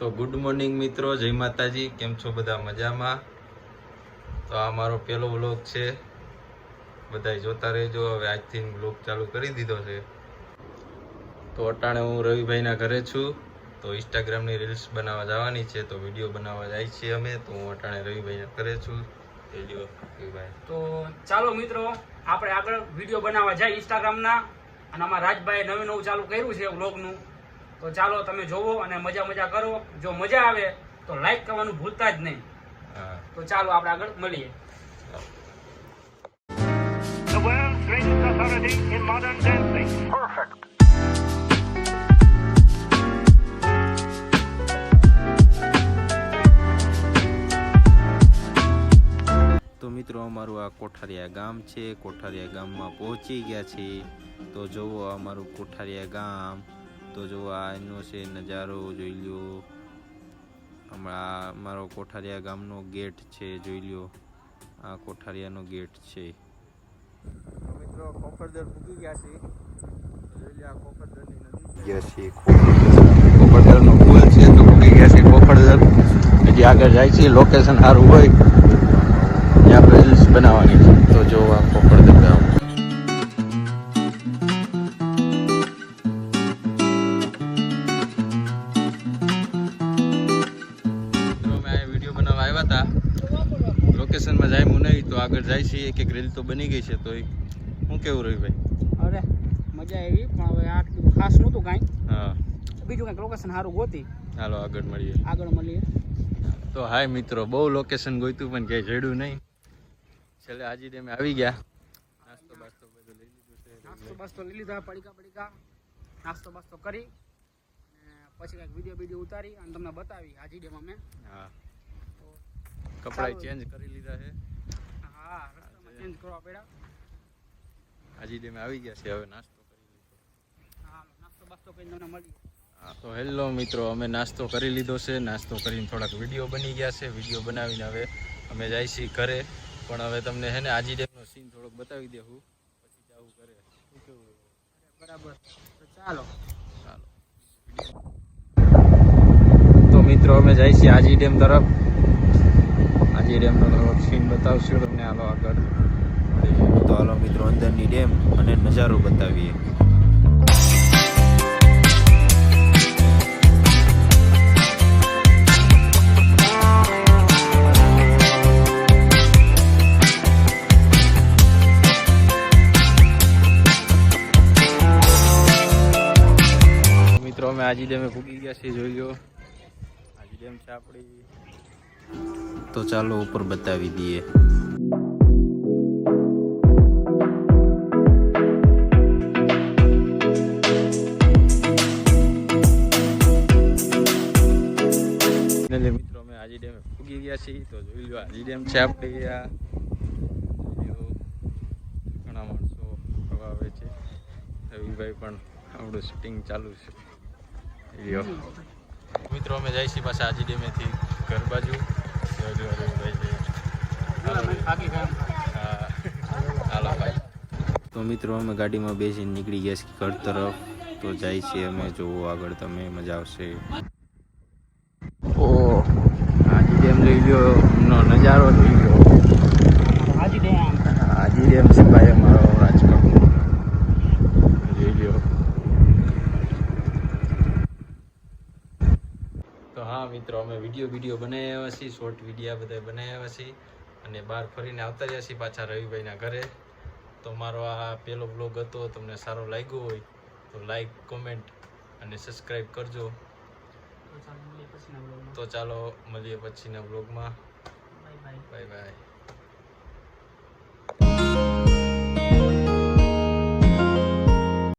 તો good morning મિત્રો, જય માતાજી. કેમ છો બધા? મજામાં? તો આ મારો પહેલો વ્લોગ છે, બધા જોતા રહેજો. હવે આજથી વ્લોગ ચાલુ કરી દીધો છે. તો અટાણે હું રવિભાઈના ઘરે છું. તો ઇન્સ્ટાગ્રામની રીલ્સ બનાવવા જવાની છે, તો વિડીયો બનાવવા જાય છીએ અમે. તો હું અટાણે રવિભાઈના ઘરે છું. તો ચાલો મિત્રો, આપણે આગળ વિડીયો બનાવવા જાય ઇન્સ્ટાગ્રામના. અને આમાં રાજભાઈ નવું ચાલુ કર્યું છે વ્લોગનું. તો ચાલો તમે જોવો અને મજા કરો. જો મજા આવે તો લાઈક કરવાનું ભૂલતા જ નહીં. તો ચાલો આપણે આગળ મળીએ. The world's greatest authority in modern dancing. Perfect. તો મિત્રો, અમારું આ કોઠારિયા ગામ છે. કોઠારિયા ગામમાં પહોંચી ગયા છીએ. તો જુઓ અમારું કોઠારિયા ગામ. તો જુઓ આ એનો છે નજારો, જોઈ લ્યો. હમણાં અમારો કોઠારિયા ગામનો ગેટ છે, જોઈ લ્યો. આ કોઠારિયાનો ગેટ છે. મિત્રો કોકરદર પૂકી ગયા છે. જોઈ લ્યો, આ કોકરદરની નદી ગયા છે. કોકરદરનો પુલ છે, તો પૂકી ગયા છે કોકરદર. હજી આગળ જાય છે, લોકેશન સારું હોય ત્યાં રીલ્સ બનાવવાની છે. તો જો આ કોકરદર ગામ. વિડીયો બનાવવા આવ્યા હતા, લોકેશનમાં જાય હું નહીં, તો આગળ જાય છે. એક રીલ તો બની ગઈ છે. તો શું કેવું રહ્યું ભાઈ? અરે મજા આવી, પણ હવે આટલું ખાસ નહોતું કાંઈ. હા, બીજું કંઈક લોકેશન સારું ગોતી. હાલો આગળ મળીએ. તો હાય મિત્રો, બહુ લોકેશન ગોતું પણ ક્યાંય જડ્યું નહીં. છેલ્લે હાજી ડેમે આવી ગયા. નાસ્તો બાસ્તો બધું લઈ લીધું છે. નાસ્તો બાસ્તો લઈ લીધા, પડીકા નાસ્તો બાસ્તો કરી પછી કંઈક વિડીયો ઉતારી અને તમને બતાવી હાજી ડેમ અમે. હા, કપડાં ચેન્જ કરી લીધા છે. હા, ચેન્જ કરવા પડ્યા. હાજી ડેમે આવી ગયા છે. હવે નાસ્તો કરી લીધો. હા, નાસ્તો બાસ્તો કરીને તમને મળીએ. હા, તો હેલો મિત્રો, અમે નાસ્તો કરી લીધો છે. નાસ્તો કરીને થોડાક વિડીયો બની ગયા છે. વિડીયો બનાવીને હવે અમે જાય છીએ ઘરે. પણ હવે તમને છે ને હાજી ડેમનો સીન થોડોક બતાવી દેવું, પછી જવું ઘરે. શું કેવું? બરાબર, તો ચાલો. તો મિત્રો, અમે જાય છીએ હાજી ડેમ તરફ. હાજી ડેમનો થોડોક સીન બતાવશું તમને. હાલો આગળ. તો હાલો મિત્રો, અંદરની ડેમ અને નજારો બતાવીએ. મિત્રો, અમે હાજી ડેમે પૂગી ગયા છીએ, જોઈ લો. હાજી ડેમ છે આપણી. તો ચાલો ઉપર બતાવી દઈએ. મિત્રો, અમે હાજી ડેમે પૂગી ગયા છીએ. તો જોઈ લો, હાજી ડેમ છે આપણી. આ ઘણા માણસો ફરવા આવે છે. રવિભાઈ પણ આપણું શૂટિંગ ચાલુ છે. મિત્રો, અમે જાય છીએ પાછા હાજી ડેમેથી ઘર બાજુ. તો મિત્રો, અમે ગાડીમાં બેસીને નીકળી ગયા છીએ ઘર તરફ. તો જાય છીએ અમે. જોવો આગળ તમે, મજા આવશે. ઓ હાજી ડેમ લઈ લ્યો, એમનો નજારો જોઈ લો. હાજી ડેમ છે ભાઈ અમારો રાજકોટનો. જોઈ લ્યો. તો હા મિત્રો, અમે વિડીયો બનાવ્યા છીએ, શોર્ટ વિડીયો બધા બનાવ્યા છીએ. અને બહાર ફરીને આવતા રહ્યા છીએ પાછા રવિભાઈના ઘરે. તો મારો આ પહેલો બ્લોગ હતો. તમને સારો લાગ્યો હોય તો લાઈક, કોમેન્ટ અને સબસ્ક્રાઈબ કરજો. તો ચાલો મળીએ પછીના બ્લોગમાં. Bye bye.